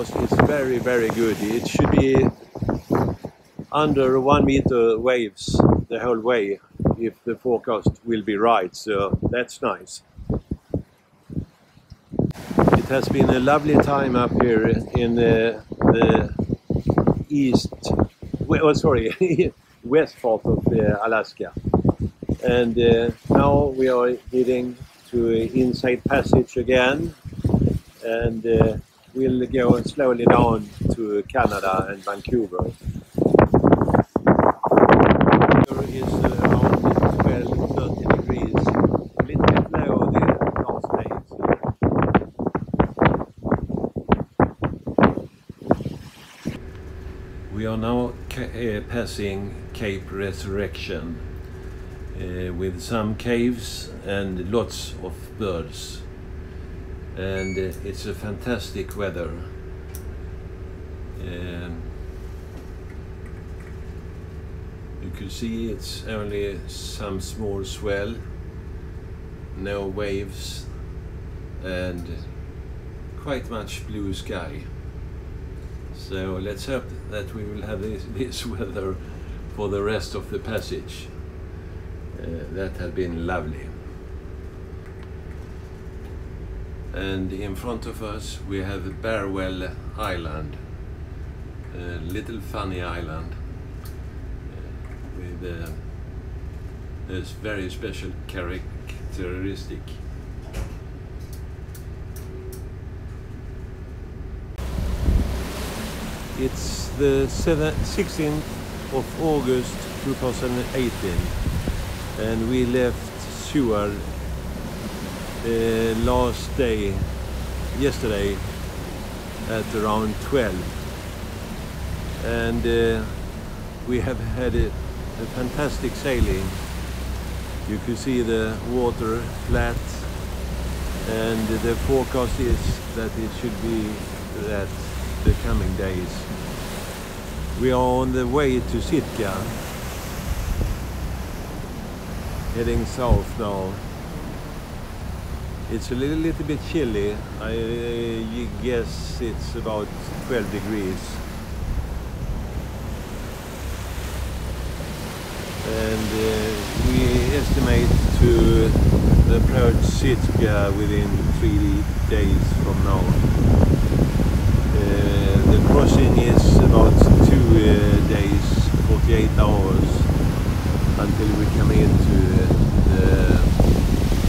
forecast is very, very good. It should be under 1 meter waves the whole way if the forecast will be right, so that's nice. It has been a lovely time up here in the west part of Alaska. And now we are heading to Inside Passage again, and we'll go slowly down to Canada and Vancouver. It is around 12-13 degrees, a little bit lower the last days. We are now passing Cape Resurrection with some caves and lots of birds. And it's a fantastic weather. You can see it's only some small swell, no waves, and quite much blue sky. So let's hope that we will have this weather for the rest of the passage. That has been lovely. And in front of us we have Barwell Island, a little funny island with a very special characteristic. It's the 16th of August 2018, and we left Seward last day, yesterday, at around 12, and we have had a fantastic sailing. You can see the water flat, and the forecast is that it should be that the coming days. We are on the way to Sitka, heading south now. It's a little bit chilly. I guess it's about 12 degrees. And we estimate to approach Sitka within 3 days from now. The crossing is about 2 days, 48 hours, until we come into the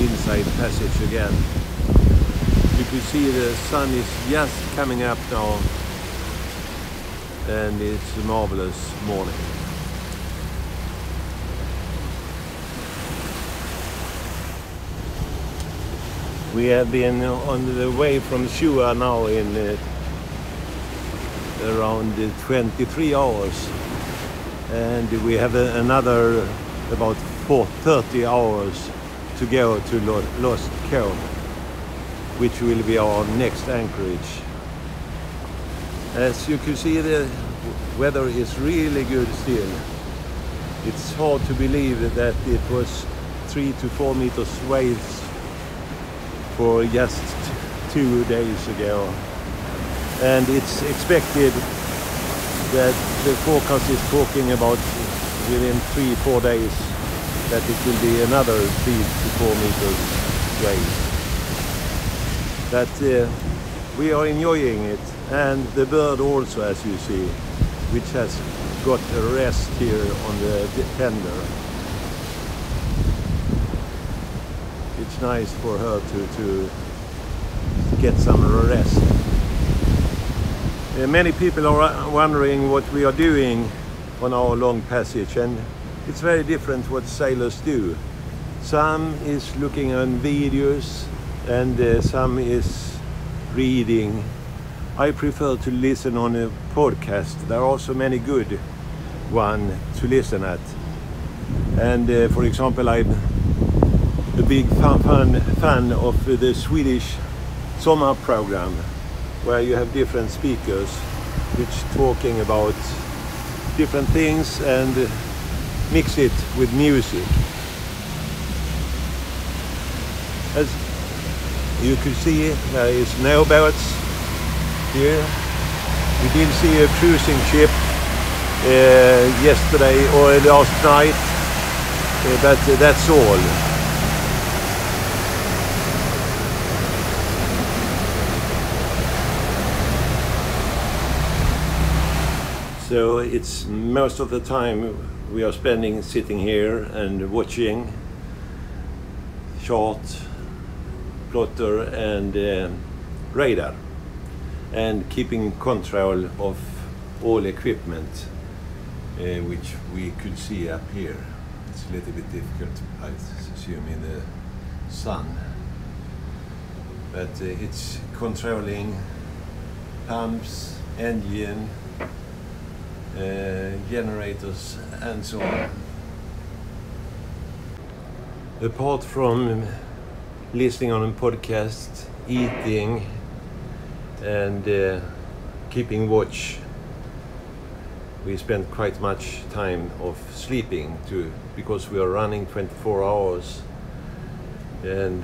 Inside Passage again. You can see the sun is just coming up now, and it's a marvelous morning. We have been on the way from Seward now in around 23 hours, and we have another about 30 hours to go to Lost Cove, which will be our next anchorage. As you can see, the weather is really good still. It's hard to believe that it was 3 to 4 meters waves for just 2 days ago. And it's expected that the forecast is talking about within 3-4 days that it will be another 3 to 4 meters wave. But we are enjoying it, and the bird also, as you see, which has got a rest here on the tender. It's nice for her to get some rest. Many people are wondering what we are doing on our long passage, and it's very different what sailors do. Some is looking on videos, and some is reading. I prefer to listen on a podcast. There are also many good ones to listen at. And for example, I'm a big fan of the Swedish summer program, where you have different speakers which talking about different things and mix it with music. As you can see, there is no boats here, We did see a cruising ship yesterday or last night, but that's all. So it's most of the time we are spending sitting here and watching chart, plotter and radar, and keeping control of all equipment, which we could see up here. It's a little bit difficult, I assume, in the sun, but it's controlling pumps, engine, generators and so on. Apart from listening on a podcast, eating and keeping watch, we spend quite much time of sleeping too, because we are running 24 hours, and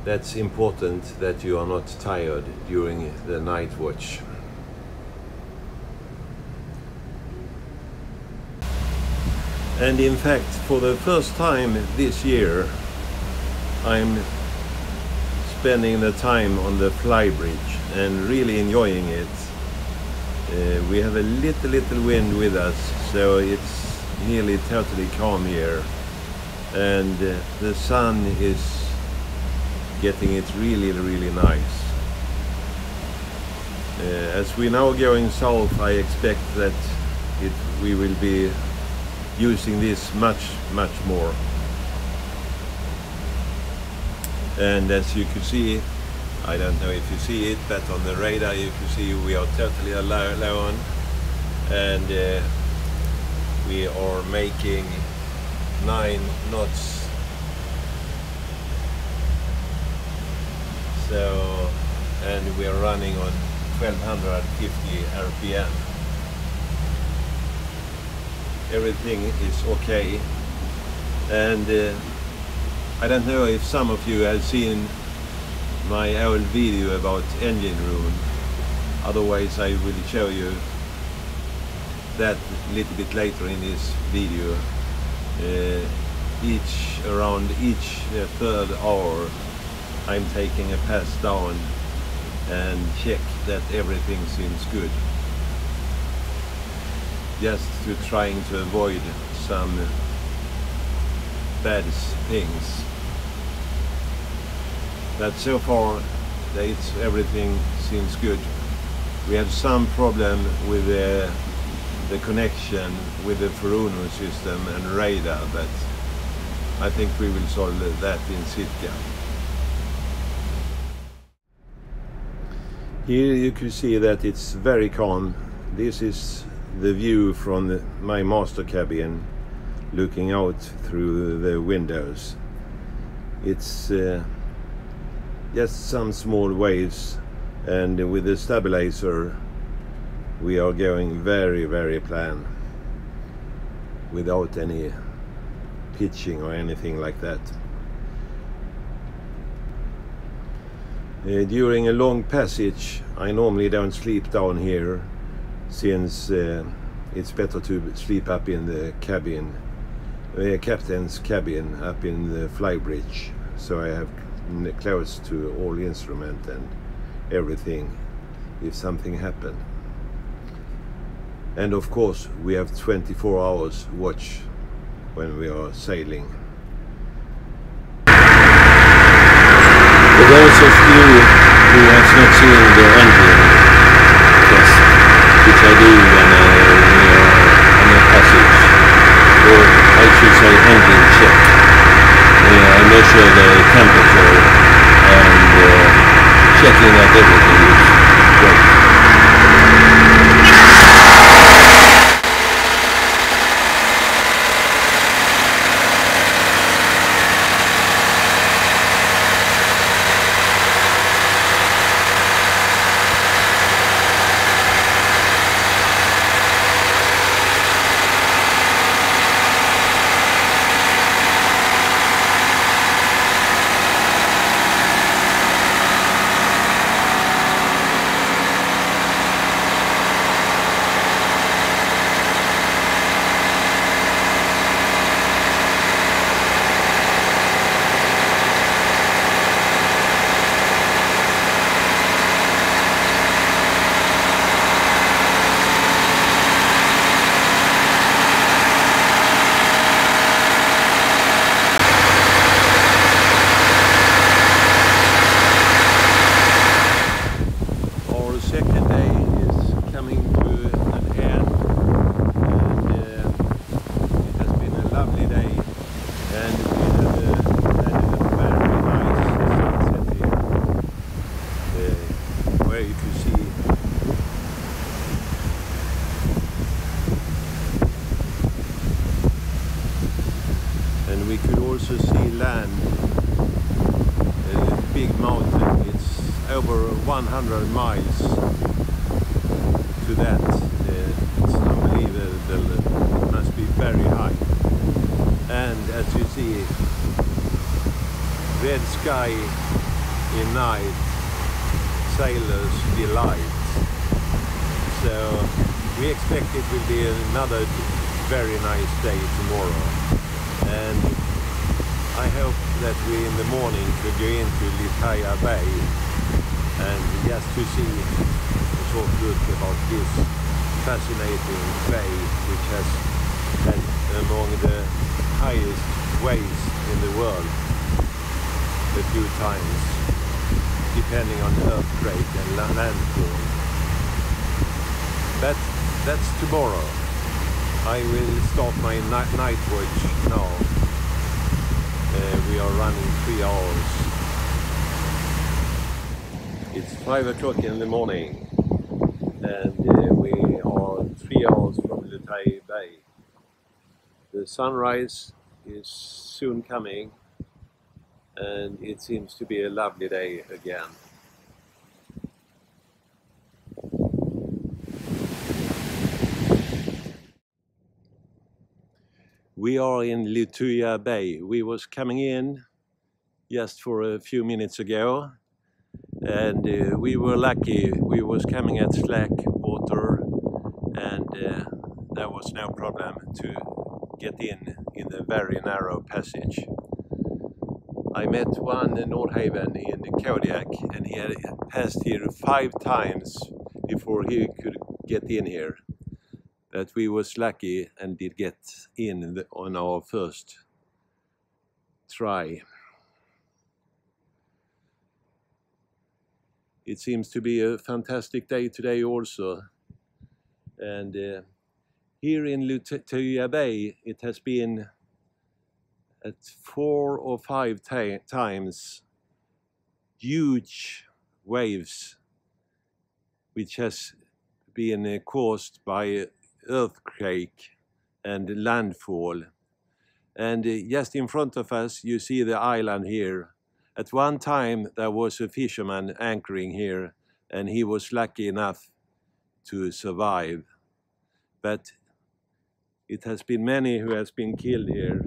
that's important that you are not tired during the night watch. And in fact, for the first time this year, I'm spending the time on the fly bridge and really enjoying it. We have a little wind with us, so it's nearly totally calm here. And the sun is getting it really nice. As we're now going south, I expect that we will be using this much more. And as you can see, I don't know if you see it, but on the radar you can see we are totally alone, and we are making 9 knots. So, and we are running on 1250 RPM. Everything is okay, and I don't know if some of you have seen my old video about engine room. Otherwise I will show you that a little bit later in this video. Around each third hour I'm taking a pass down and check that everything seems good, just to trying to avoid some bad things. But so far everything seems good. We have some problem with the connection with the Furuno system and radar, but I think we will solve that in Sitka. Here you can see that it's very calm. This is the view from my master cabin, looking out through the windows. It's just some small waves, and with the stabilizer we are going very planned, without any pitching or anything like that. During a long passage I normally don't sleep down here, since it's better to sleep up in the cabin, captain's cabin, up in the fly bridge, so I have close to all instrument and everything if something happen. And of course we have 24 hours watch when we are sailing. For those of you who have not seen the engine test, which I do when we are on a passage, or I should say engine check, I measure the temperature and checking that everything is great. to see. And we could also see land, a big mountain. It's over 100 miles to that. It's unbelievable. It must be very high. And as you see, red sky in night, sailors delight. So we expect it will be another very nice day tomorrow. And I hope that we in the morning could go into Lituya Bay and just to see and talk good about this fascinating bay, which has had among the highest waves in the world a few times, depending on earthquake and landfall. But that's tomorrow. I will start my night watch now. We are running 3 hours. It's 5 o'clock in the morning and we are 3 hours from Lituya Bay. The sunrise is soon coming and it seems to be a lovely day again. We are in Lituya Bay. We was coming in just for a few minutes ago and we were lucky. We was coming at slack water and there was no problem to get in the very narrow passage. I met one in Nordhaven in Ketchikan and he had passed here 5 times before he could get in here. But we was lucky and did get in on our first try. It seems to be a fantastic day today also. And here in Lituya Bay it has been at 4 or 5 times huge waves which has been caused by earthquake and landfall. And just in front of us you see the island here. At one time there was a fisherman anchoring here and he was lucky enough to survive. But it has been many who has been killed here,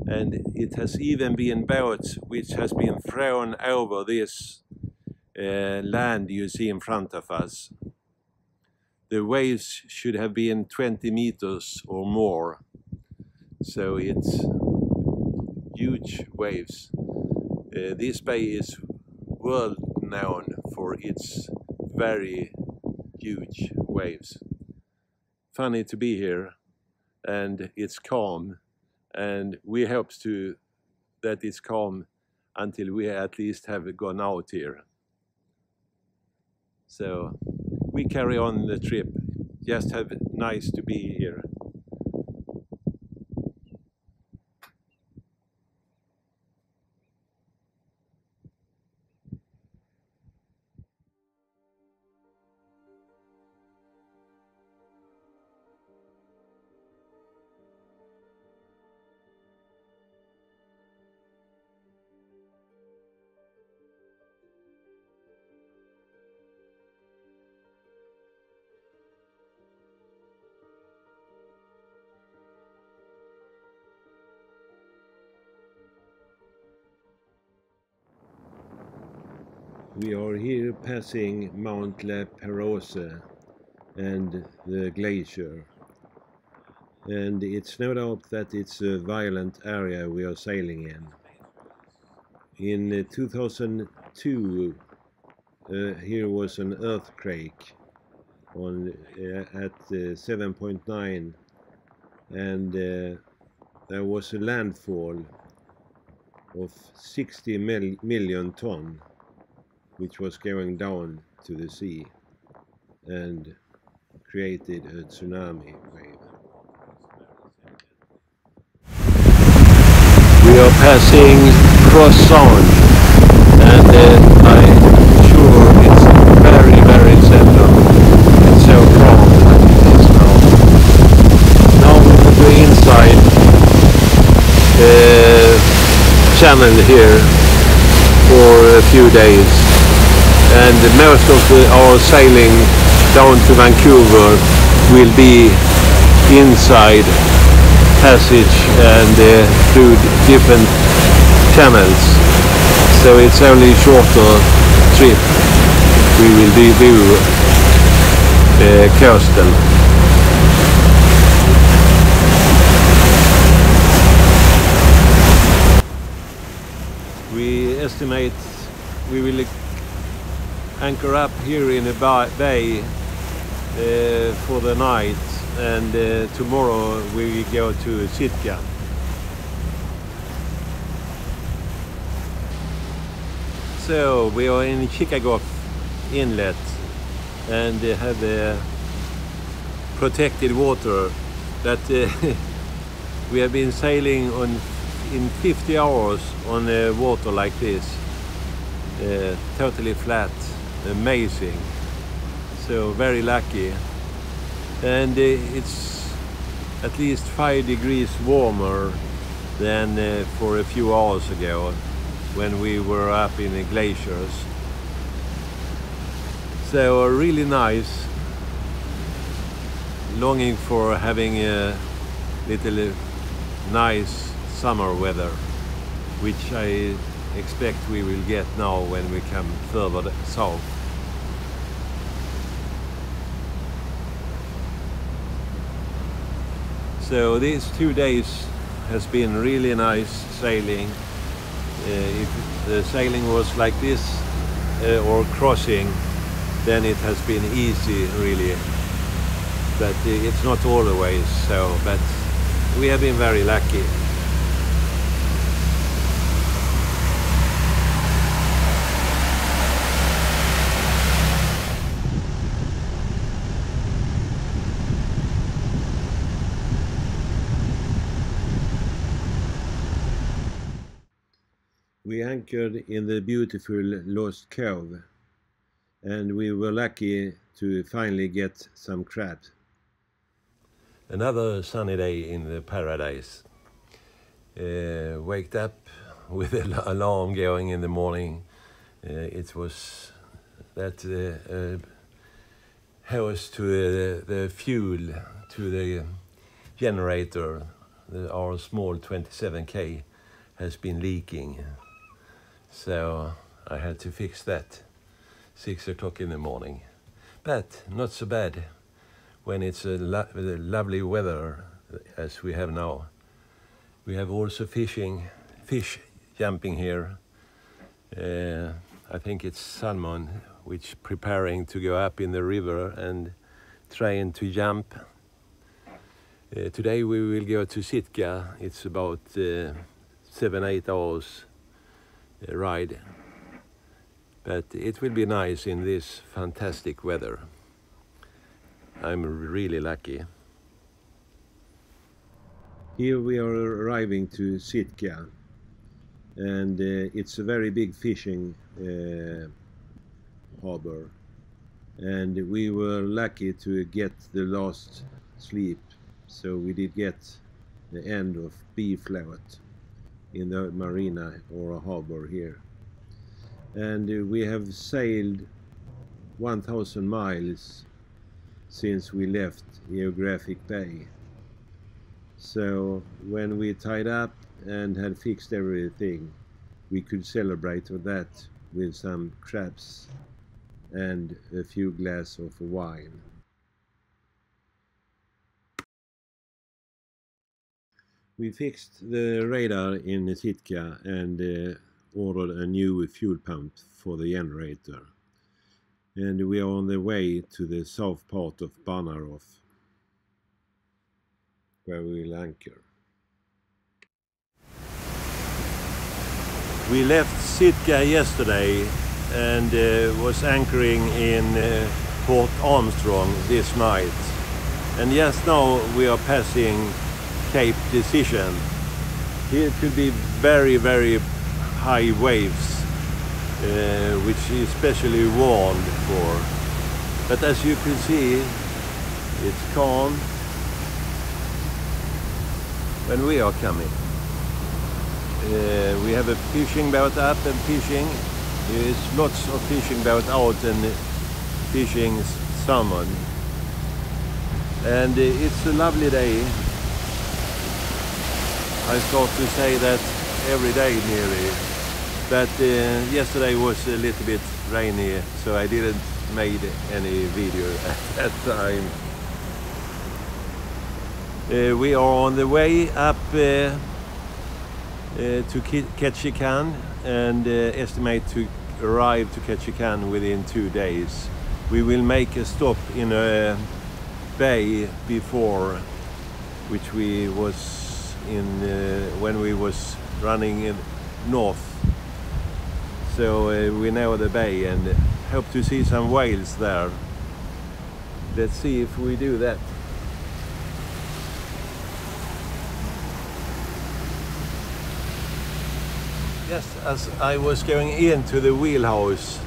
and it has even been boats which has been thrown over this land you see in front of us. The waves should have been 20 meters or more, so it's huge waves. This bay is world known for its very huge waves. Funny to be here, and it's calm, and we hope that it's calm until we at least have gone out here. So we carry on the trip. Just have nice to be here. We are here passing Mount La Perose and the glacier. And it's no doubt that it's a violent area we are sailing in. In 2002, here was an earthquake at 7.9, and there was a landfall of 60 million ton, which was going down to the sea and created a tsunami wave. We are passing cross sound, and I'm sure it's very, very channel here for a few days, and most of our sailing down to Vancouver will be inside passage and through different channels, so it's only a shorter trip. We will do coastal. We estimate we will anchor up here in the bay for the night, and tomorrow we will go to Ketchikan. So we are in Chicago Inlet and have protected water that we have been sailing on in 50 hours on water like this, totally flat, amazing, so very lucky. And it's at least 5 degrees warmer than for a few hours ago when we were up in the glaciers. So really nice, longing for having a little nice summer weather, which I expect we will get now when we come further south. So these 2 days has been really nice sailing. If the sailing was like this or crossing, then it has been easy really, but it's not always so, but we have been very lucky. We anchored in the beautiful Lost Cove, and we were lucky to finally get some crabs. Another sunny day in the paradise. Waked up with an alarm going in the morning. It was that hose to the fuel to the generator, our small 27K, has been leaking. So I had to fix that 6 o'clock in the morning. But not so bad when it's a lovely weather as we have now. We have also fish jumping here. I think it's salmon which preparing to go up in the river and trying to jump. Today we will go to Sitka. It's about 7-8 hours ride, but it will be nice in this fantastic weather. I'm really lucky. Here we are arriving to Sitka, and it's a very big fishing harbor, and we were lucky to get the last sleep, so we did get the end of B float in the marina or a harbor here. And we have sailed 1,000 miles since we left Lituya Bay. So when we tied up and had fixed everything, we could celebrate that with some crabs and a few glasses of wine. We fixed the radar in Sitka and ordered a new fuel pump for the generator. And we are on the way to the south part of Barnarov, where we will anchor. We left Sitka yesterday and was anchoring in Port Armstrong this night. And just now we are passing Cape Decision. Here could be very, very high waves, which is especially warned for. But as you can see, it's calm when we are coming. We have a fishing boat up and fishing. There's lots of fishing boat out and fishing salmon. And it's a lovely day. I start to say that every day nearly. But yesterday was a little bit rainy, so I didn't make any video at that time. We are on the way up to Ketchikan and estimate to arrive to Ketchikan within 2 days. We will make a stop in a bay before, which we was in when we was running in north. So we know the bay and hope to see some whales there. Let's see if we do that. Yes, as I was going into the wheelhouse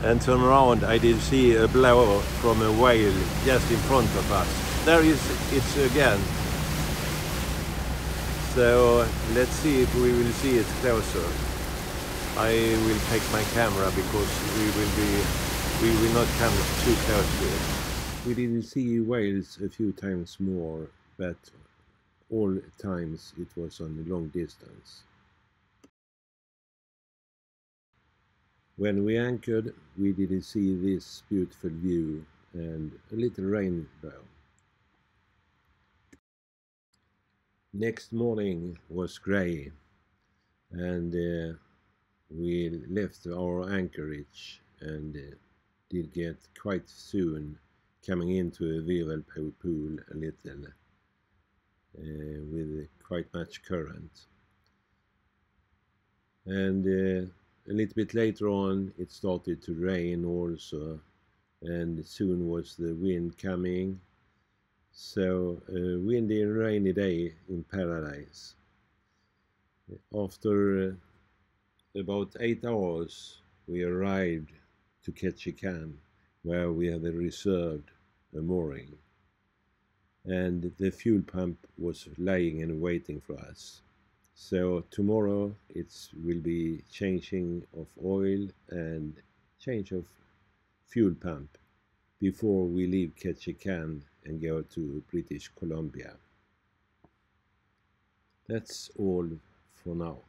and turned around, I did see a blow from a whale just in front of us. There it's again. So let's see if we will see it closer. I will take my camera because we will not come too close to it. We didn't see whales a few times more, but all times it was on a long distance. When we anchored, we didn't see this beautiful view and a little rainbow. Next morning was grey, and we left our anchorage and did get quite soon coming into a whirlpool pool a little with quite much current. And a little bit later on it started to rain also, and soon was the wind coming. So a windy and rainy day in paradise. After about 8 hours we arrived to Ketchikan, where we had reserved a mooring, and the fuel pump was lying and waiting for us. So tomorrow it will be changing of oil and change of fuel pump before we leave Ketchikan and go to British Columbia. That's all for now.